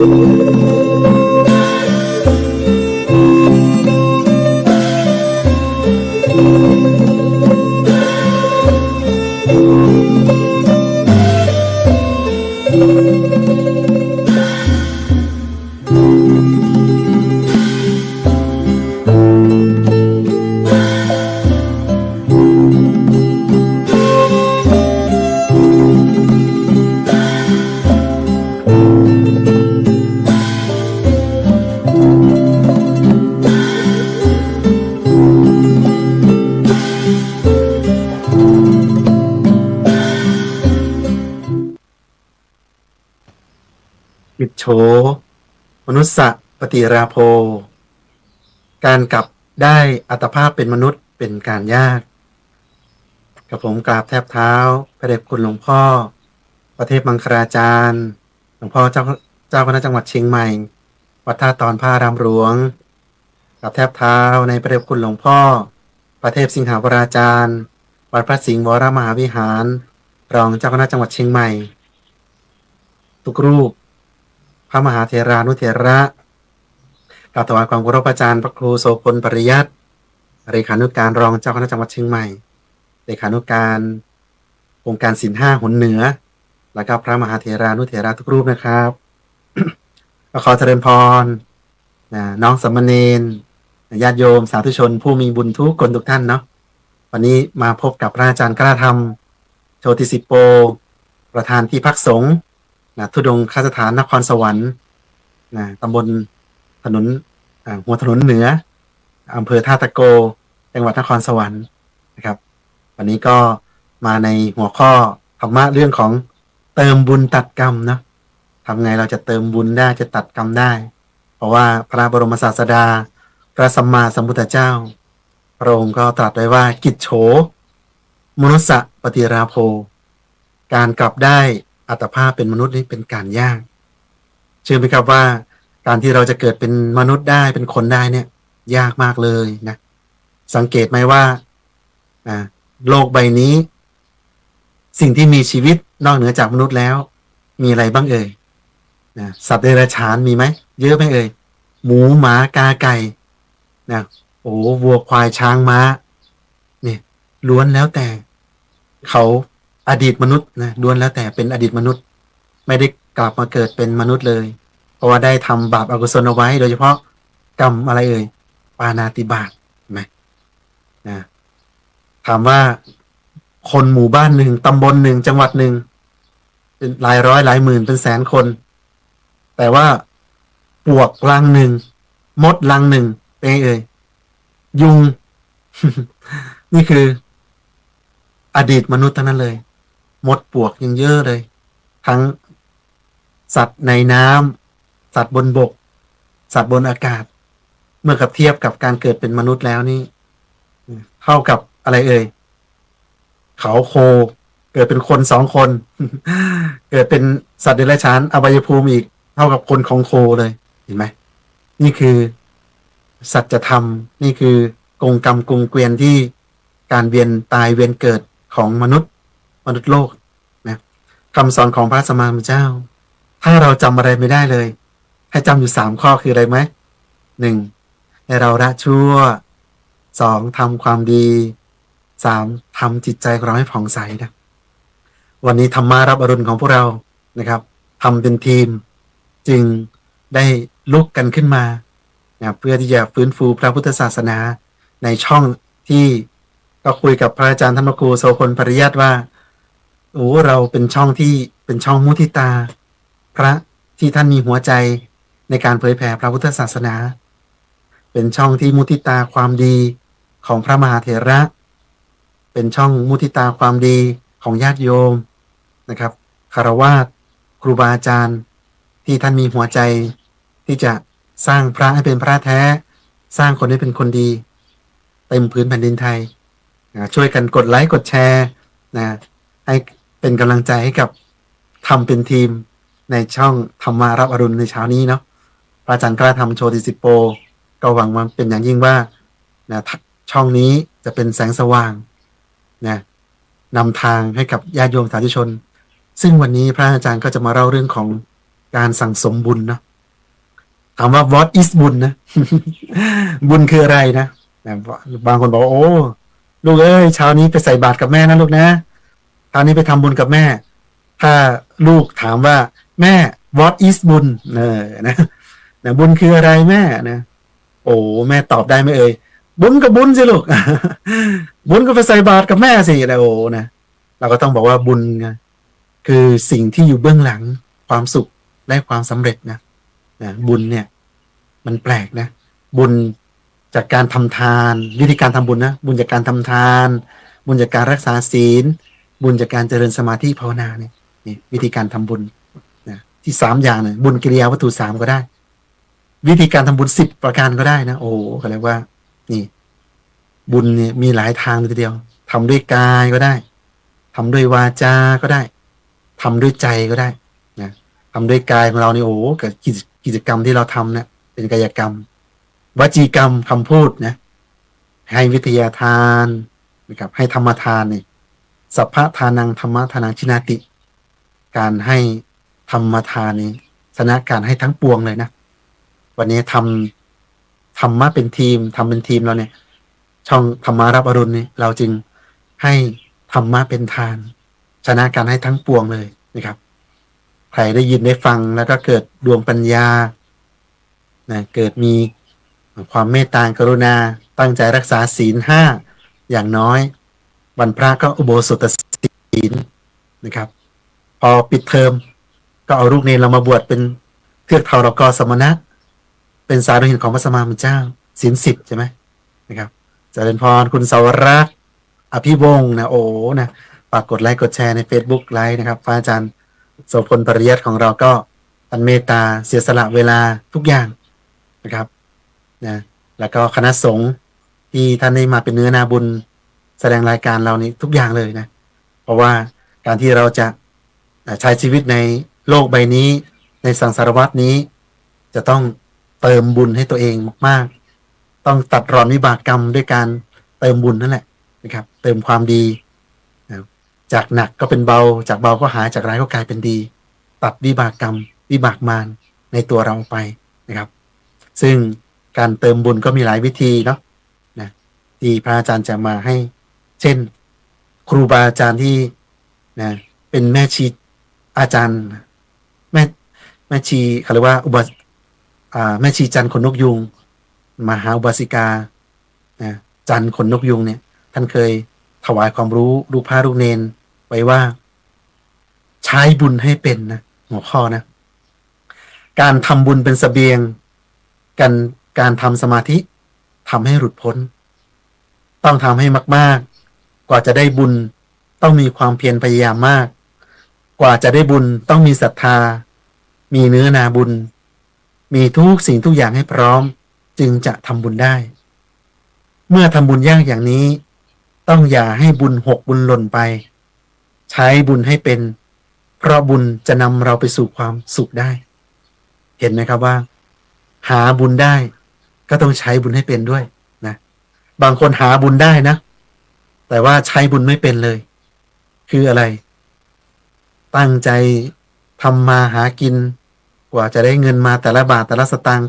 อิจโฉมนุสสะปฏิราโภการกลับได้อัตภาพเป็นมนุษย์เป็นการยากกับผมกราบแทบเท้าพระเดชคุณหลวงพ่อประเทศมังคลาจารย์หลวงพ่อเจ้าคณะจังหวัดเชียงใหม่วัดท่าตอนผ้ารามหลวงกราบแทบเท้าในพระเดชคุณหลวงพ่อประเทศสิงหาวราจารย์วัดพระสิงห์วรมหาวิหารรองเจ้าคณะจังหวัดเชียงใหม่ทุกรูปพระมหาเถรานุเถระกราบถวายความเคารพอาจารย์พระครูโสพลปริยัติเลขานุการรองเจ้าคณะจังหวัดเชียงใหม่เลขานุการองค์การศีลห้าหนเหนือแล้วก็พระมหาเถรานุเถระทุกรูปนะครับ ก็ขอเจริญพรน้องสามเณรญาติโยมสาธุชนผู้มีบุญทุกคนทุกท่านเนาะวันนี้มาพบกับพระอาจารย์กล้าธรรมโชติสิปโปประธานที่พักสงฆ์ทุดงคสถานนครสวรรค์ตำบลถนนหัวถนนเหนืออำเภอท่าตะโกจังหวัดนครสวรรค์นะครับวันนี้ก็มาในหัวข้อธรรมะเรื่องของเติมบุญตัดกรรมนะทำไงเราจะเติมบุญได้จะตัดกรรมได้เพราะว่าพระบรมศาสดาพระสัมมาสัมพุทธเจ้าพระองค์ก็ตรัสไว้ว่ากิจโฉมนุสสะปฏิราโภการกลับได้อัตภาพเป็นมนุษย์นี่เป็นการยากเชื่อไหมครับว่าการที่เราจะเกิดเป็นมนุษย์ได้เป็นคนได้เนี่ยยากมากเลยนะสังเกตไหมว่าโลกใบนี้สิ่งที่มีชีวิตนอกเหนือจากมนุษย์แล้วมีอะไรบ้างเอ่ยสัตว์เดรัจฉานมีไหมเยอะไหมเอ่ยหมูหมากาไก่โอ้วัวควายช้างม้าเนี่ยล้วนแล้วแต่เขาอดีตมนุษย์ล้วนแล้วแต่เป็นอดีตมนุษย์ไม่ได้กลับมาเกิดเป็นมนุษย์เลยเพราะว่าได้ทำบาปอกุศลเอาไว้โดยเฉพาะกรรมอะไรเอ่ยปาณาติบาตไหมถามว่าคนหมู่บ้านหนึ่งตำบลหนึ่งจังหวัดหนึ่งเป็นหลายร้อยหลายหมื่นเป็นแสนคนแต่ว่าปลวกรังหนึ่งมดรังหนึ่งเป็นไงเอ่ยยุง นี่คืออดีตมนุษย์ทั้งนั้นเลยมดปลวกยังเยอะเลยทั้งสัตว์ในน้ำสัตว์บนบกสัตว์บนอากาศเมื่อกับเทียบกับการเกิดเป็นมนุษย์แล้วนี่เท่ากับอะไรเอ่ยเขาโคเกิดเป็นคน2 คน เกิดเป็นสัตว์เดรัจฉานอบายภูมิอีกเท่ากับคนของโคเลยเห็นไหมนี่คือสัจธรรมนี่คือกงกรรมกงเกวียนที่การเวียนตายเวียนเกิดของมนุษย์โลกนะคำสอนของพระสัมมาสัมพุทธเจ้าถ้าเราจำอะไรไม่ได้เลยให้จำอยู่3 ข้อคืออะไรไหม 1. ให้เราละชั่ว 2. ทำความดี 3. ทำจิตใจของเราให้ผ่องใสนะวันนี้ธรรมารับอรุณของพวกเรานะครับทำเป็นทีมจึงได้ลุกกันขึ้นมาเพื่อที่จะฟื้นฟูพระพุทธศาสนาในช่องที่ก็คุยกับพระอาจารย์ธรรมครูโสพลปริยัติว่าเราเป็นช่องที่เป็นช่องมุทิตาพระที่ท่านมีหัวใจในการเผยแผ่พระพุทธศาสนาเป็นช่องที่มุทิตาความดีของพระมหาเถระเป็นช่องมุทิตาความดีของญาติโยมนะครับคฤหัสถ์ครูบาอาจารย์ที่ท่านมีหัวใจที่จะสร้างพระให้เป็นพระแท้สร้างคนให้เป็นคนดีเต็มพื้นแผ่นดินไทยช่วยกันกดไลค์กดแชร์ให้เป็นกำลังใจให้กับทำเป็นทีมในช่องธรรมารับอรุณในเช้านี้เนาะพระอาจารย์กล้าธรรมโชติสิปโปก็หวังว่าเป็นอย่างยิ่งว่าช่องนี้จะเป็นแสงสว่างนำทางให้กับญาติโยมสาธุชนซึ่งวันนี้พระอาจารย์ก็จะมาเล่าเรื่องของการสั่งสมบุญเนาะ ถามว่า what is บุญนะ บุญคืออะไรนะบางคนบอกว่าโอ้ลูกเอ้ยเช้านี้ไปใส่บาตรกับแม่นะลูกนะเช้านี้ไปทำบุญกับแม่ ถ้าลูกถามว่าแม่ what is บุญนะบุญคืออะไรแม่นะโอ้แม่ตอบได้ไหมเอ่ยบุญกับบุญสิลูก บุญก็ไปใส่บาตรกับแม่สินะโอ้นะเราก็ต้องบอกว่าบุญนะคือสิ่งที่อยู่เบื้องหลังความสุขและความสำเร็จนะบุญเนี่ยมันแปลกนะบุญจากการทำทานวิธีการทำบุญนะบุญจากการทำทานบุญจากการรักษาศีลบุญจากการเจริญสมาธิภาวนาเนี่ยนี่วิธีการทำบุญนะที่3อย่างเนี่ยบุญกิริยาวัตถุ3ก็ได้วิธีการทำบุญ10ประการก็ได้นะโอ้ก็เรียกว่านี่บุญเนี่ยมีหลายทางเลยทีเดียวทำด้วยกายก็ได้ทำด้วยวาจาก็ได้ทำด้วยใจก็ได้นะทำด้วยกายของเราเนี่ยโอ้กับกิจกรรมที่เราทำเนี่ยเป็นกายกรรมวจีกรรมคำพูดนะให้วิทยาทานนะครับให้ธรรมทานเนี่ยสัพพะทานังธรรมะทานังชินาติการให้ธรรมทานนี่ชนะการให้ทั้งปวงเลยนะวันนี้ทำธรรมะเป็นทีมทำเป็นทีมเราเนี่ยช่องธรรมารับอรุณนี่เราจึงให้ธรรมะเป็นทานชนะการให้ทั้งปวงเลยนะครับใครได้ยินได้ฟังแล้วก็เกิดดวงปัญญานะเกิดมีความเมตตากรุณาตั้งใจรักษาศีล5อย่างน้อยวันพระก็อุโบสถศีลนะครับพอปิดเทอมก็เอาลูกเนรเรามาบวชเป็นเทือกเทารกสมณะเป็นสาธุหินของพระสัมมาสัมพุทธเจ้าศีล10ใช่ไหมนะครับเจริญพรคุณสาวรักษ์อภิวงศ์นะโอ้นะฝากกดไลค์กดแชร์ใน Facebook ไลค์นะครับพระอาจารย์โสพลปริยัติของเราก็ท่านเมตตาเสียสละเวลาทุกอย่างนะครับนะแล้วก็คณะสงฆ์ที่ท่านได้มาเป็นเนื้อนาบุญแสดงรายการเรานี้ทุกอย่างเลยนะเพราะว่าการที่เราจะใช้ชีวิตในโลกใบนี้ในสังสารวัฏนี้จะต้องเติมบุญให้ตัวเองมากๆต้องตัดรอนวิบากกรรมด้วยการเติมบุญนั่นแหละนะครับเติมความดีจากหนักก็เป็นเบาจากเบาก็หายจากร้ายก็กลายเป็นดีตัดวิบากกรรมวิบากมารในตัวเราไปนะครับซึ่งการเติมบุญก็มีหลายวิธีเนาะนะที่พระอาจารย์จะมาให้เช่นครูบาอาจารย์ที่นะเป็นแม่ชีอาจารย์แม่ชีเขาเรียกว่าแม่ชีจันขนนกยุงมหาอุบาสิกานะจันขนนกยุงเนี่ยท่านเคยถวายความรู้ลูกพระลูกเนนไว้ว่าใช้บุญให้เป็นนะหัวข้อนะการทำบุญเป็นเสบียงการทำสมาธิทำให้หลุดพ้นต้องทำให้มากๆกว่าจะได้บุญต้องมีความเพียรพยายามมากกว่าจะได้บุญต้องมีศรัทธามีเนื้อนาบุญมีทุกสิ่งทุกอย่างให้พร้อมจึงจะทำบุญได้เมื่อทำบุญยากอย่างนี้ต้องอย่าให้บุญ6บุญหล่นไปใช้บุญให้เป็นเพราะบุญจะนำเราไปสู่ความสุขได้เห็นไหมครับว่าหาบุญได้ก็ต้องใช้บุญให้เป็นด้วยนะบางคนหาบุญได้นะแต่ว่าใช้บุญไม่เป็นเลยคืออะไรตั้งใจทำมาหากินกว่าจะได้เงินมาแต่ละบาทแต่ละสตางค์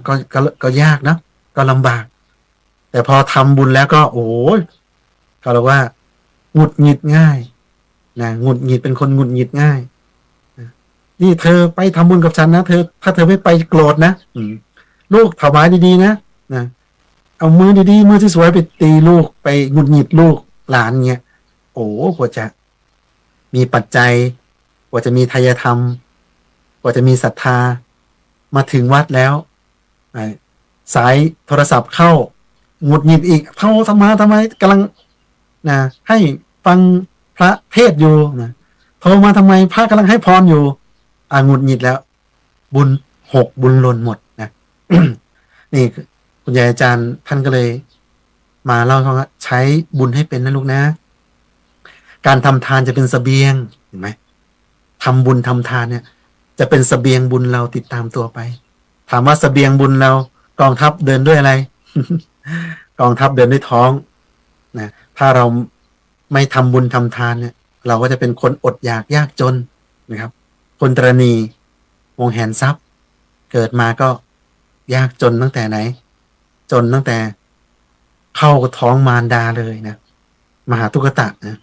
ก็ยากนะก็ลำบากแต่พอทำบุญแล้วก็โอ้ยเขาเรียกว่าหงุดหงิดง่ายนะหงุดหงิดเป็นคนหงุดหงิดง่ายนี่เธอไปทำบุญกับฉันนะเธอถ้าเธอไม่ไปโกรธนะลูกถวายดีๆนะเอามือดีๆมือที่สวยไปตีลูกไปหงุดหงิดลูกหลานเงี้ยโอ้กว่าจะมีปัจจัยกว่าจะมีทายธรรมกว่าจะมีศรัทธามาถึงวัดแล้วสายโทรศัพท์เข้าหงุดหงิดอีกเข้าทำไมกำลังนะให้ฟังพระเทศอยู่นะโทรมาทำไมพระกำลังให้พรอยู่หงุดหงิดแล้วบุญ6บุญหล่นหมดนะ นี่คุณยายอาจารย์ท่านก็เลยมาเล่าว่าใช้บุญให้เป็นนะลูกนะการทำทานจะเป็นเสบียงเห็นไหมทำบุญทำทานเนี่ยจะเป็นเสบียงบุญเราติดตามตัวไปถามว่าเสบียงบุญเรากองทัพเดินด้วยอะไร กองทัพเดินด้วยท้องนะถ้าเราไม่ทำบุญทำทานเนี่ยเราก็จะเป็นคนอดอยากยากจนนะครับคนตรณีวงแหนทรัพย์เกิดมาก็ ยากจนตั้งแต่ไหน จนตั้งแต่เข้าท้องมารดาเลยนะมหาทุกขตะนะ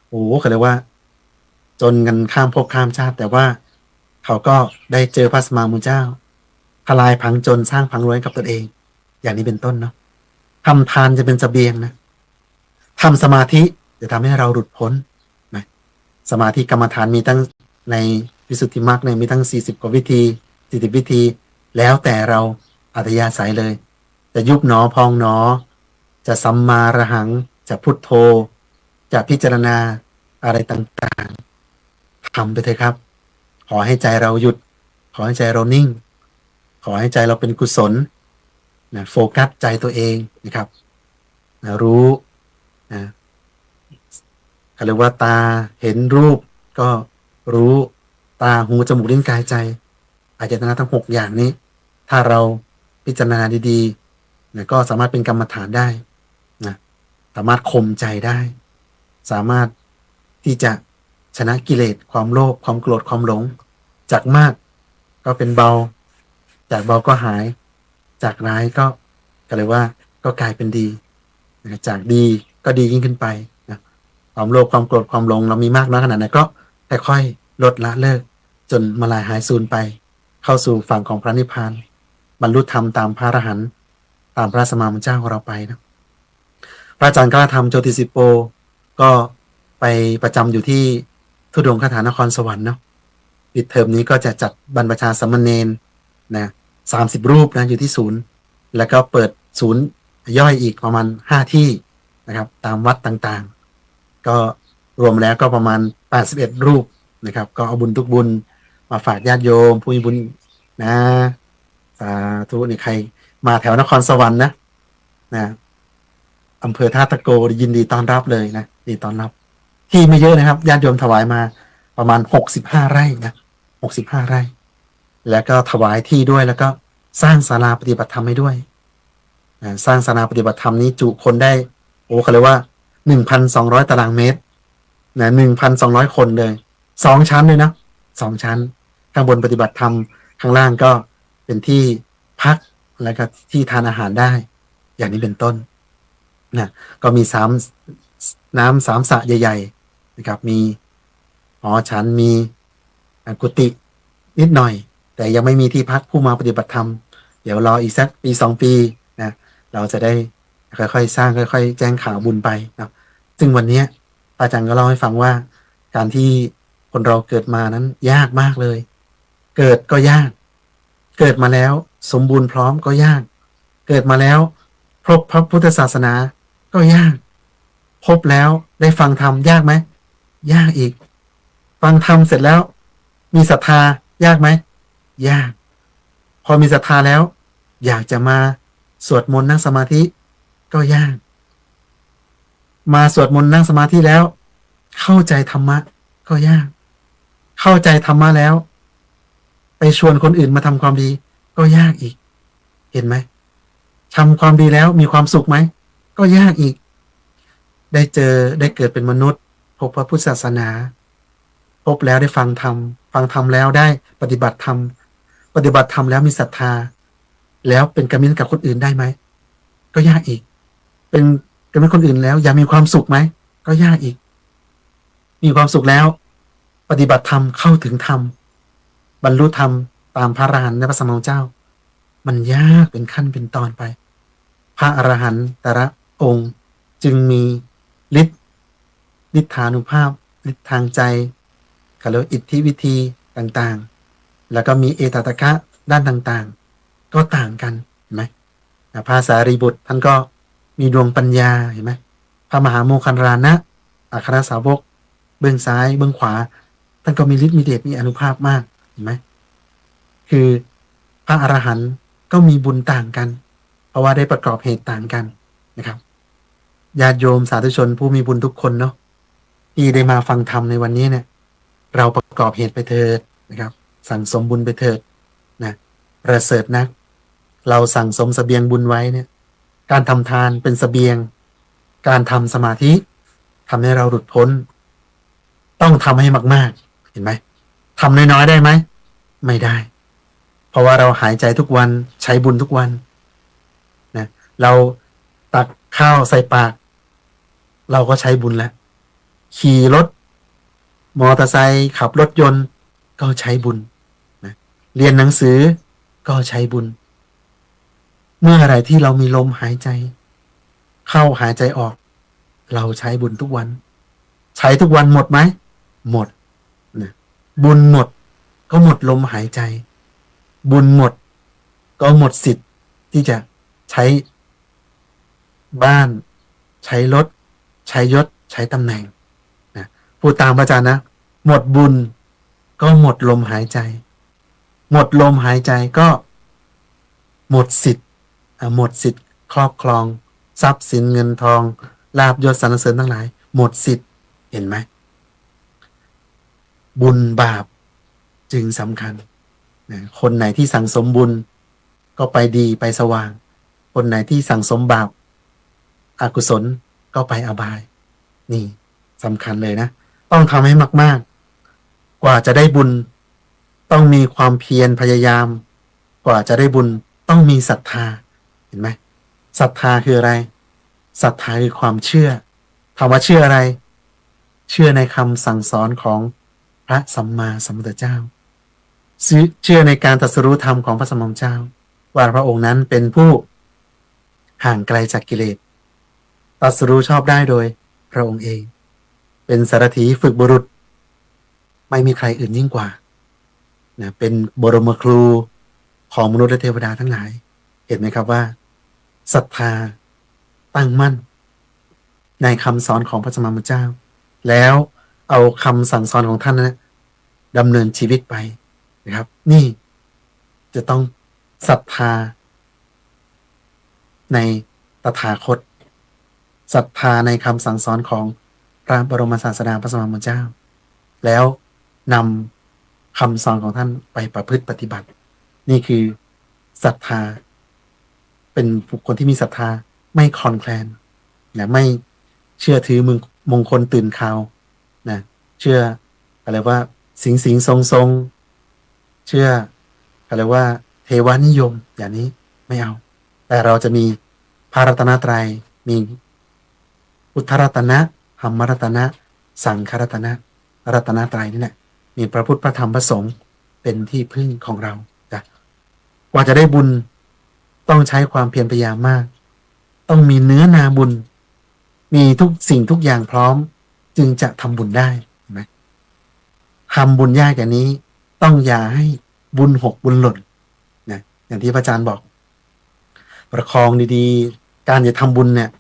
โอ้เขาเรียกว่า จนกันข้ามภพข้ามชาติ แต่ว่าเขาก็ได้เจอพระสัมมาสัมพุทธเจ้าทลายผังจนสร้างผังรวยกับตนเอง อย่างนี้เป็นต้นเนาะทำทานจะเป็นเสบียงนะทำสมาธิจะทำให้เราหลุดพ้นนะสมาธิกรรมฐานมีตั้งในวิสุทธิมรรคเนี่ยมีตั้ง40กว่าวิธี40วิธี แล้วแต่เราอัธยาศัยเลย จะยุบหนอพองหนอ จะสัมมาระหัง จะพุทโธ จะพิจารณาอะไรต่างๆทำไปเถอะครับ ขอให้ใจเราหยุด ขอให้ใจเรานิ่ง ขอให้ใจเราเป็นกุศลนะโฟกัสใจตัวเองนะครับนะรู้นะเขาเรียกว่าตาเห็นรูปก็รู้ตาหูจมูกลิ้นกายใจอายตนะทั้ง6อย่างนี้ ถ้าเราพิจารณาดีๆนะก็สามารถเป็นกรรมฐานได้นะสามารถข่มใจได้ สามารถที่จะชนะกิเลสความโลภความโกรธความหลงจากมากก็เป็นเบาจากเบาก็หายจากร้ายก็เลยว่าก็กลายเป็นดีนะจากดีก็ดียิ่งขึ้นไปนะความโลภความโกรธความหลงเรามีมากน้อยขนาดไหนก็ค่อยๆลดละเลิกจนมาลายหายสูญไปเข้าสู่ฝั่งของพระนิพพานบรรลุธรรมตามพระอรหันต์ตามพระสัมมาสัมพุทธเจ้าของเราไปนะพระอาจารย์กล้าธรรมโชติสิโปก็ไปประจำอยู่ที่ทุดงคถานครสวรรค์เนาะปิดเทอมนี้ก็จะจัดบรรพชาสามเณรนะ30 รูปนะอยู่ที่ศูนย์แล้วก็เปิดศูนย์ย่อยอีกประมาณ5 ที่นะครับตามวัดต่างๆก็รวมแล้วก็ประมาณ81 รูปนะครับก็เอาบุญทุกบุญมาฝากญาติโยมผู้มีบุญนะสาธุนี่ใครมาแถวนครสวรรค์นะอำเภอท่าตะโกยินดีต้อนรับเลยนะดีต้อนรับที่ไม่เยอะนะครับญาติโยมถวายมาประมาณ65 ไร่นะ65 ไร่แล้วก็ถวายที่ด้วยแล้วก็สร้างศาลาปฏิบัติธรรมให้ด้วยสร้างศาลาปฏิบัติธรรมนี้จุคนได้โอ้เขาเรียกว่า 1,200 ตารางเมตรนะ 1,200 คนเลย2 ชั้นเลยนะ2 ชั้นข้างบนปฏิบัติธรรมข้างล่างก็เป็นที่พักแล้วก็ที่ทานอาหารได้อย่างนี้เป็นต้นนะก็มีน้ำ3 สระใหญ่ๆนะครับมีหอฉันมีกุฏินิดหน่อยแต่ยังไม่มีที่พักผู้มาปฏิบัติธรรมเดี๋ยวรออีกสักปี2 ปีนะเราจะได้ค่อยๆสร้างค่อยๆแจ้งข่าวบุญไปนะซึ่งวันนี้อาจารย์ก็เล่าให้ฟังว่าการที่คนเราเกิดมานั้นยากมากเลยเกิดก็ยากเกิดมาแล้วสมบูรณ์พร้อมก็ยากเกิดมาแล้วพบพระพุทธศาสนาก็ยากพบแล้วได้ฟังธรรมยากไหมยากอีกฟังธรรมเสร็จแล้วมีศรัทธายากไหมยากพอมีศรัทธาแล้วอยากจะมาสวดมนต์นั่งสมาธิก็ยากมาสวดมนต์นั่งสมาธิแล้วเข้าใจธรรมะก็ยากเข้าใจธรรมะแล้วไปชวนคนอื่นมาทำความดีก็ยากอีกเห็นไหมทำความดีแล้วมีความสุขไหมก็ยากอีกได้เจอได้เกิดเป็นมนุษย์พบพระพุทธศาสนาพบแล้วได้ฟังธรรมแล้วได้ปฏิบัติธรรมแล้วมีศรัทธาแล้วเป็นกัลยาณมิตรกับคนอื่นได้ไหมก็ยากอีกเป็นกัลยาณมิตรคนอื่นแล้วอยากมีความสุขไหมก็ยากอีกมีความสุขแล้วปฏิบัติธรรมเข้าถึงธรรมบรรลุธรรมตามพระอรหันต์และพระสัมมาสัมพุทธเจ้ามันยากเป็นขั้นเป็นตอนไปพระอรหันต์แต่ละองค์จึงมีฤทธานุภาพฤทธิ์ทางใจเขาเรียกอิทธิวิธีต่างๆแล้วก็มีเอตตะคะด้านต่างๆก็ต่างกันเห็นไหมพระสารีบุตรท่านก็มีดวงปัญญาเห็นไหมพระมหาโมคคัลลานะอัครสาวกเบื้องซ้ายเบื้องขวาท่านก็มีฤทธิ์มีเดชมีอานุภาพมากเห็นไหมคือพระอรหันต์ก็มีบุญต่างกันเพราะว่าได้ประกอบเหตุต่างกันนะครับญาติโยมสาธุชนผู้มีบุญทุกคนเนาะที่ได้มาฟังธรรมในวันนี้เนี่ยเราประกอบเหตุไปเถิดนะครับสั่งสมบุญไปเถิดนะประเสริฐนักเราสั่งสมเสบียงบุญไว้เนี่ยการทำทานเป็นเสบียงการทำสมาธิทำให้เราหลุดพ้นต้องทำให้มากๆเห็นไหมทำน้อยๆได้ไหมไม่ได้ เพราะว่าเราหายใจทุกวันใช้บุญทุกวันนะเราตักข้าวใส่ปาก เราก็ใช้บุญแล้วขี่รถมอเตอร์ไซค์ขับรถยนต์ก็ใช้บุญนะเรียนหนังสือก็ใช้บุญ เมื่อไหร่ที่เรามีลมหายใจ เข้าหายใจออก เราใช้บุญทุกวัน ใช้ทุกวันหมดไหมหมดนะบุญหมดก็หมดลมหายใจ บุญหมดก็หมดสิทธิ์ที่จะใช้บ้านใช้รถใช้ยศใช้ตำแหน่งนะพูดตามพระอาจารย์นะหมดบุญก็หมดลมหายใจ หมดลมหายใจก็หมดสิทธิ์หมดสิทธิ์ครอบครองทรัพย์สินเงินทองลาภยศสรรเสริญทั้งหลายหมดสิทธิ์เห็นไหมบุญบาปจึงสำคัญคนไหนที่สั่งสมบุญก็ไปดีไปสว่างคนไหนที่สั่งสมบาปอกุศลก็ไปอบายนี่สำคัญเลยนะต้องทำให้มากๆกว่าจะได้บุญต้องมีความเพียรพยายามกว่าจะได้บุญต้องมีศรัทธาเห็นไหมศรัทธาคืออะไรศรัทธาคือความเชื่อถามว่าเชื่ออะไรเชื่อในคำสั่งสอนของพระสัมมาสัมพุทธเจ้าเชื่อในการตรัสรู้ธรรมของพระสัมมาสัมพุทธเจ้าว่าพระองค์นั้นเป็นผู้ห่างไกลจากกิเลสตรัสรู้ชอบได้โดยพระองค์เองเป็นสารถีฝึกบุรุษไม่มีใครอื่นยิ่งกว่านะเป็นบรมครูของมนุษย์และเทวดาทั้งหลายเห็นไหมครับว่าศรัทธาตั้งมั่นในคำสอนของพระสัมมาสัมพุทธเจ้าแล้วเอาคำสั่งสอนของท่านนะดำเนินชีวิตไปนะครับนี่จะต้องศรัทธาในตถาคตศรัทธาในคำสั่งสอนของพระบรมศาสดาพระสัมมาสัมพุทธเจ้าแล้วนำคำสอนของท่านไปประพฤติปฏิบัตินี่คือศรัทธาเป็นบุคคลที่มีศรัทธาไม่คลอนแคลนนะไม่เชื่อถือมงคลตื่นข่าวนะเชื่ออะไรว่าสิงทรงเชื่ออะไรว่าเทวานิยมอย่างนี้ไม่เอาแต่เราจะมีพระรัตนตรัยมีพุทธรัตนะธรรมรัตนะสังฆรัตนะรัตนตรัยนี่แหละมีพระพุทธพระธรรมพระสงฆ์เป็นที่พึ่งของเราจ้ะกว่าจะได้บุญต้องใช้ความเพียรพยายามมากต้องมีเนื้อนาบุญมีทุกสิ่งทุกอย่างพร้อมจึงจะทำบุญได้เห็นไหมทำบุญยากอย่างนี้ต้องอย่าให้บุญหกบุญหล่นนะอย่างที่พระอาจารย์บอกประคองดีๆการจะทำบุญเนี่ย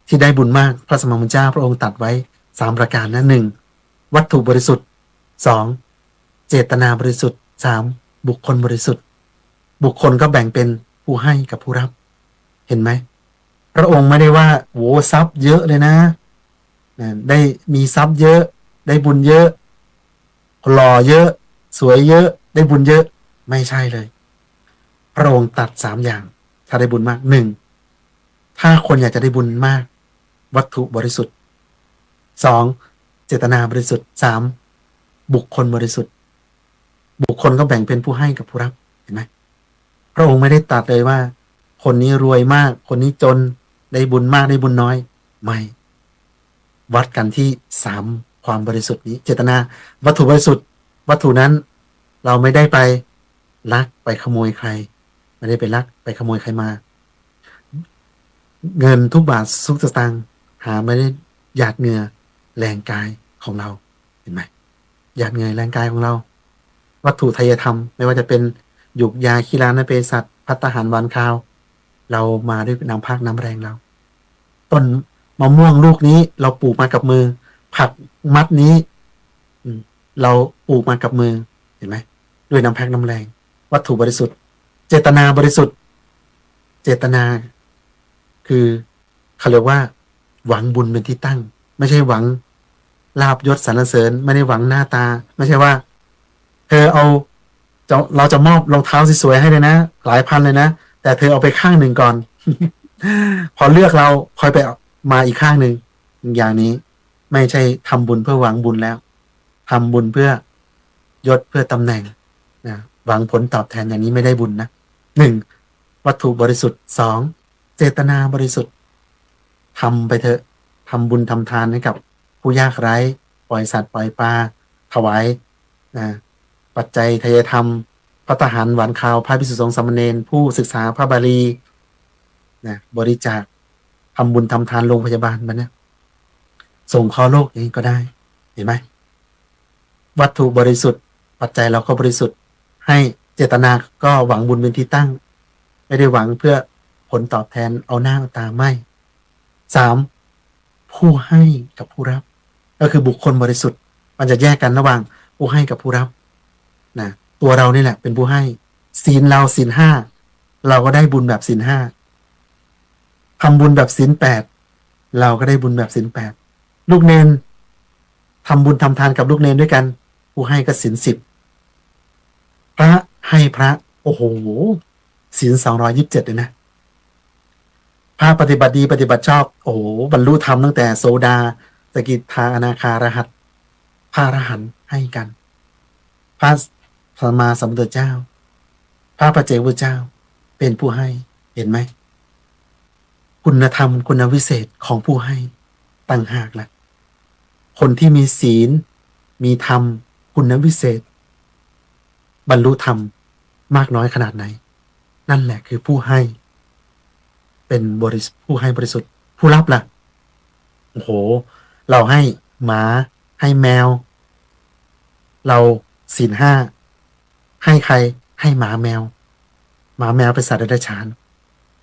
ที่ได้บุญมากพระสัมมาสัมพุทธเจ้าพระองค์ตรัสไว้3ประการนะ1วัตถุบริสุทธิ์2เจตนาบริสุทธิ์3บุคคลบริสุทธิ์บุคคลก็แบ่งเป็นผู้ให้กับผู้รับเห็นไหมพระองค์ไม่ได้ว่าโหทรัพย์เยอะเลยนะได้มีทรัพย์เยอะได้บุญเยอะหล่อเยอะสวยเยอะได้บุญเยอะไม่ใช่เลยพระองค์ตัด3อย่างถ้าได้บุญมาก1ถ้าคนอยากจะได้บุญมากวัตถุบริสุทธิ์2เจตนาบริสุทธิ์3บุคคลบริสุทธิ์บุคคลก็แบ่งเป็นผู้ให้กับผู้รับเห็นไหมพระองค์ไม่ได้ตัดเลยว่าคนนี้รวยมากคนนี้จนได้บุญมากได้บุญน้อยไม่วัดกันที่3ความบริสุทธิ์นี้เจตนาวัตถุบริสุทธิ์วัตถุนั้นเราไม่ได้ไปลักไปขโมยใครไม่ได้ไปลักไปขโมยใครมาเงินทุกบาททุกสตางค์หาไม่ได้หยาดเหงื่อแรงกายของเราเห็นไหมหยาดเหงื่อแรงกายของเราวัตถุไทยธรรมไม่ว่าจะเป็นหยุกยาคีลานเภสัชภัตตาหารหวานข้าวเรามาด้วยน้ำพักน้ำแรงเราต้นมะม่วงลูกนี้เราปลูกมากับมือผักมัดนี้เราปลูกมากับมือเห็นไหมด้วยน้ำพักน้ำแรงวัตถุบริสุทธิ์เจตนาบริสุทธิ์เจตนาคือเขาเรียกว่าหวังบุญเป็นที่ตั้งไม่ใช่หวังลาภยศสรรเสริญไม่ได้หวังหน้าตาไม่ใช่ว่าเธอเราจะมอบรองเท้าสวยๆให้เลยนะหลายพันเลยนะแต่เธอเอาไปข้างหนึ่งก่อน พอเลือกเราคอยไปมาอีกข้างหนึ่งอย่างนี้ไม่ใช่ทำบุญเพื่อหวังบุญแล้วทำบุญเพื่อยศเพื่อตำแหน่งนะ หวังผลตอบแทนอย่างนี้ไม่ได้บุญนะหนึ่งวัตถุบริสุทธิ์สองเจตนาบริสุทธิ์ทำไปเถอะทำบุญทำทานให้กับผู้ยากไร้ปล่อยสัตว์ปล่อยปลาถวายนะปัจจัยทายธรรมพระทหารหวานข้าวพระภิกษุสงฆ์สามเณรผู้ศึกษาพระบาลีนะบริจาคทำบุญทำทานโรงพยาบาลมันเนี่ยส่งเคราะห์โลกอย่างนี้ก็ได้เห็นไหมวัตถุบริสุทธิ์ปัจจัยเราก็บริสุทธิ์ให้เจตนาก็หวังบุญเป็นที่ตั้งไม่ได้หวังเพื่อผลตอบแทนเอาหน้าเอาตาไม่สามผู้ให้กับผู้รับก็คือบุคคลบริสุทธิ์มันจะแยกกันระหว่างผู้ให้กับผู้รับนะตัวเรานี่แหละเป็นผู้ให้ศีลเราศีลห้าเราก็ได้บุญแบบศีลห้าทำบุญแบบศีลแปดเราก็ได้บุญแบบศีลแปดลูกเนนทำบุญทำทานกับลูกเนนด้วยกันผู้ให้ก็ศีล10พระให้พระโอ้โหศีล227เลยนะพระปฏิบัติดีปฏิบัติชอบโอ้โหบรรลุธรรมตั้งแต่โสดาสกิทาอนาคาอรหัตพระอรหันต์ให้กันพระสัมมาสัมพุทธเจ้าพระปัจเจกพุทธเจ้าเป็นผู้ให้เห็นไหมคุณธรรมคุณวิเศษของผู้ให้ต่างหากละคนที่มีศีลมีธรรมคุณวิเศษบรรลุธรรมมากน้อยขนาดไหนนั่นแหละคือผู้ให้เป็นผู้ให้บริสุทธิ์ผู้รับล่ะโอ้โหเราให้หมาให้แมวเราศีลห้าให้ใครให้หมาแมวเป็นสัตว์เดรัจฉาน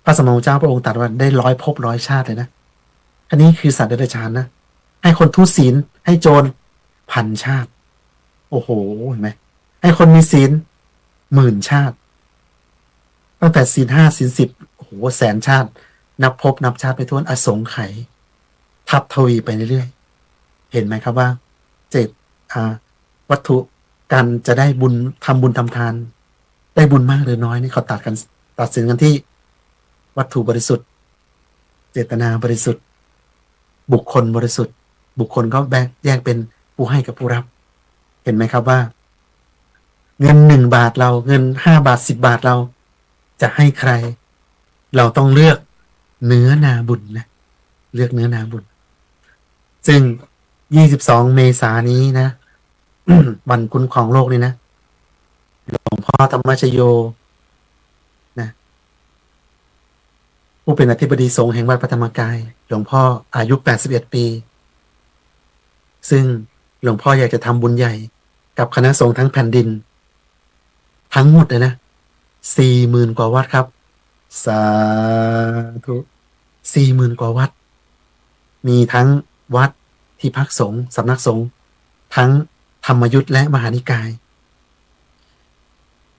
พระสมมาเจ้าพระองค์ตรัสว่าได้100 ภพ 100 ชาติเลยนะอันนี้คือสัตว์เดรัจฉานนะให้คนทุศีลให้โจร1,000 ชาติโอ้โหเห็นไหมให้คนมีศีล10,000 ชาติตั้งแต่ศีลห้าศีล10โอ้โห100,000 ชาตินับภพนับชาติไปทั่วอสงไขยทับทวีไปเรื่อยๆเห็นไหมครับว่าวัตถุการจะได้บุญทำบุญทำทานได้บุญมากหรือน้อยนี่เขาตัดสินกันที่วัตถุบริสุทธิ์เจตนาบริสุทธิ์บุคคลบริสุทธิ์บุคคลก็แยกเป็นผู้ให้กับผู้รับเห็นไหมครับว่าเงิน1 บาทเราเงิน5 บาท10 บาทเราจะให้ใครเราต้องเลือกเนื้อนาบุญนะเลือกเนื้อนาบุญซึ่ง22 เมษายนนี้นะ วันคุ้มครองโลกนี่นะหลวงพ่อธรรมชโยนะผู้เป็นอธิบดีสงฆ์แห่งวัดพระธรรมกายหลวงพ่ออายุ81 ปีซึ่งหลวงพ่ออยากจะทำบุญใหญ่กับคณะสงฆ์ทั้งแผ่นดินทั้งหมดเลยนะ40,000 กว่าวัดครับสาธุ40,000 กว่าวัดมีทั้งวัดที่พักสงฆ์สำนักสงฆ์ทั้งธรรมยุทธและมหานิกาย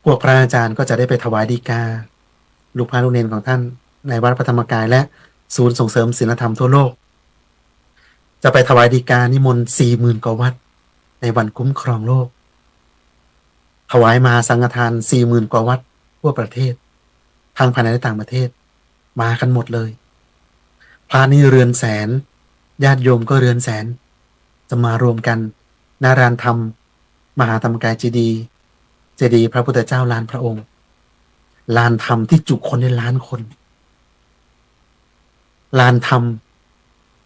พวกพระอาจารย์ก็จะได้ไปถวายฎีกาลูกพระลูกเนรของท่านในวัดพระธรรมกายและศูนย์ส่งเสริมศีลธรรมทั่วโลกจะไปถวายฎีกานิมนต์40,000 กว่าวัดในวันคุ้มครองโลกถวายมหาสังฆทาน40,000 กว่าวัดทั่วประเทศทั้งภายในและต่างประเทศมากันหมดเลยพระนี่เรือนแสนญาติโยมก็เรือนแสนจะมารวมกันณลานธรรมมหาธรรมกายเจดีย์พระพุทธเจ้าลานพระองค์ลานธรรมที่จุคนได้1,000,000 คนลานธรรม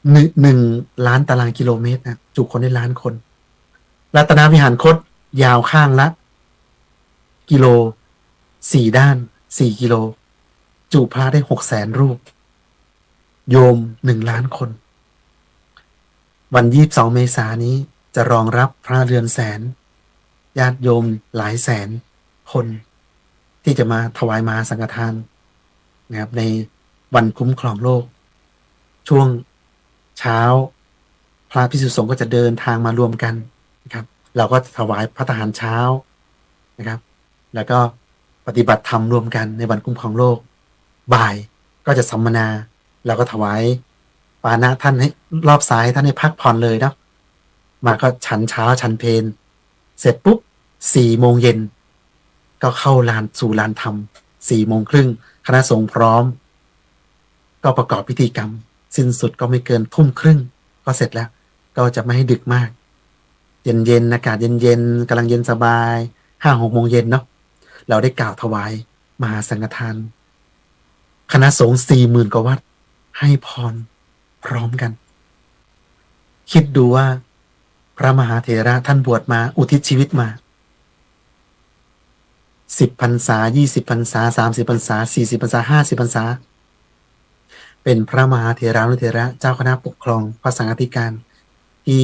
1 ล้านตารางกิโลเมตรนะจุคนได้1,000,000 คนรัตนวิหารคตยาวข้างละกิโล4 ด้าน4 กิโลจุพระได้600,000 รูปโยม1,000,000 คนวัน22 เมษายนนี้จะรองรับพระเรือนแสนญาติโยมหลายแสนคนที่จะมาถวายมหาสังฆทานนะครับในวันคุ้มครองโลกช่วงเช้าพระภิกษุสงฆ์ก็จะเดินทางมารวมกันนะครับเราก็ถวายพระทหารเช้านะครับแล้วก็ปฏิบัติธรรมรวมกันในวันคุ้มครองโลกบ่ายก็จะสัมมนาเราก็ถวายปานะท่านให้รอบสายท่านให้พักผ่อนเลยเนาะมาก็ฉันเช้าฉันเพลเสร็จปุ๊บ4 โมงเย็นก็เข้าสู่ลานธรรม4 โมงครึ่งคณะสงฆ์พร้อมก็ประกอบพิธีกรรมสิ้นสุดก็ไม่เกิน 20:30ก็เสร็จแล้วก็จะไม่ให้ดึกมากเย็นอากาศเย็นๆกำลังเย็นสบาย5-6 โมงเย็นเนาะ เราได้กล่าวถวายมหาสังฆทานคณะสงฆ์40,000 กว่าวัดให้พรพร้อมกัน คิดดูว่าพระมหาเถระท่านบวชมาอุทิศชีวิตมา10 พรรษา20 พรรษา30 พรรษา40 พรรษา50 พรรษาเป็นพระมหาเถรานุเถระเจ้าคณะปกครองพระสังฆาธิการที่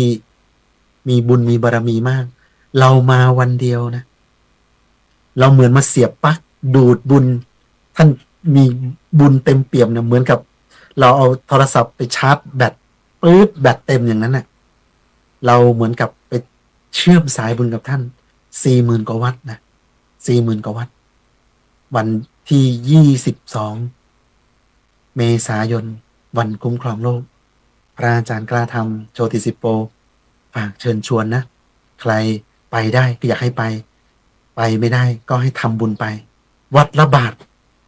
มีบุญมีบารมีมาก เรามาวันเดียวนะ เราเหมือนมาเสียบปลั๊กดูดบุญท่านมีบุญเต็มเปี่ยมเนี่ยเหมือนกับเราเอาโทรศัพท์ไปชาร์จแบตปื๊ดแบตเต็มอย่างนั้นน่ะเราเหมือนกับไปเชื่อมสายบุญกับท่าน40,000 กว่าวัดนะ40,000 กว่าวัดวันที่22 เมษายนวันคุ้มครองโลกพระอาจารย์กล้าธรรมโชติสิปโปฝากเชิญชวนนะใครไปได้ก็อยากให้ไปไม่ได้ก็ให้ทำบุญไปวัดละบาท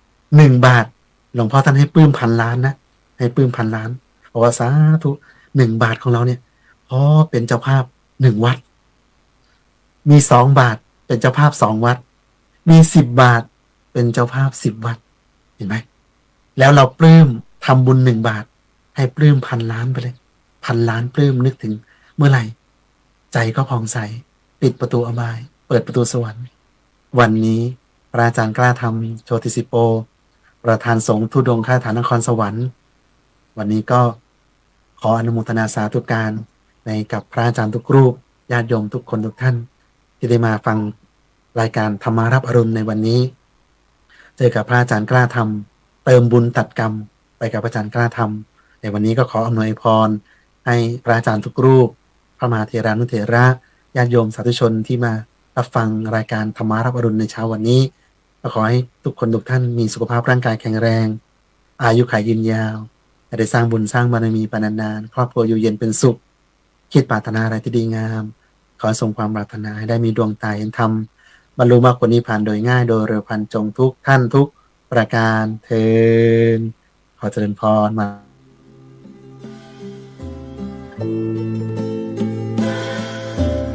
1 บาทหลวงพ่อท่านให้ปลื้ม1,000 ล้านนะให้ปลื้ม1,000 ล้านบอกว่าสาธุ1 บาทของเราเนี่ยพอเป็นเจ้าภาพ1 วัดมี2 บาทเป็นเจ้าภาพ2 วัดมี10 บาทเป็นเจ้าภาพ10 วัดเห็นไหมแล้วเราปลื้มทำบุญ1 บาทให้ปลื้ม1,000 ล้านไปเลย1,000 ล้านปลื้มนึกถึงเมื่อไหร่ใจก็ผ่องใสปิดประตูอบายเปิดประตูสวรรค์วันนี้พระอาจารย์กล้าธรรมโชติสิปโปประธานสงฆ์ธุดงค์ค่ายฐานนครสวรรค์วันนี้ก็ขออนุโมทนาสาธุการในกับพระอาจารย์ทุกรูปญาติโยมทุกคนทุกท่านที่ได้มาฟังรายการธรรมารับอรุณในวันนี้เจอกับพระอาจารย์กล้าธรรมเติมบุญตัดกรรมไปกับพระอาจารย์กล้าธรรมในวันนี้ก็ขออำนวยพรให้พระอาจารย์ทุกรูปพระมหาเถรานุเถระญาติโยมสาธุชนที่มารับฟังรายการธรรมารับอรุณในเช้าวันนี้ก็ขอให้ทุกคนทุกท่านมีสุขภาพร่างกายแข็งแรงอายุขัยยืนยาวได้สร้างบุญสร้างบารมีไปนานๆครอบครัวอยู่เย็นเป็นสุขคิดปรารถนาอะไรที่ดีงามขอส่งความปรารถนาให้ได้มีดวงตาเห็นธรรมบรรลุมรรคผลนิพพานโดยง่ายโดยเร็วพลันจงทุกท่านทุกประการเทินขอเจริญพรมา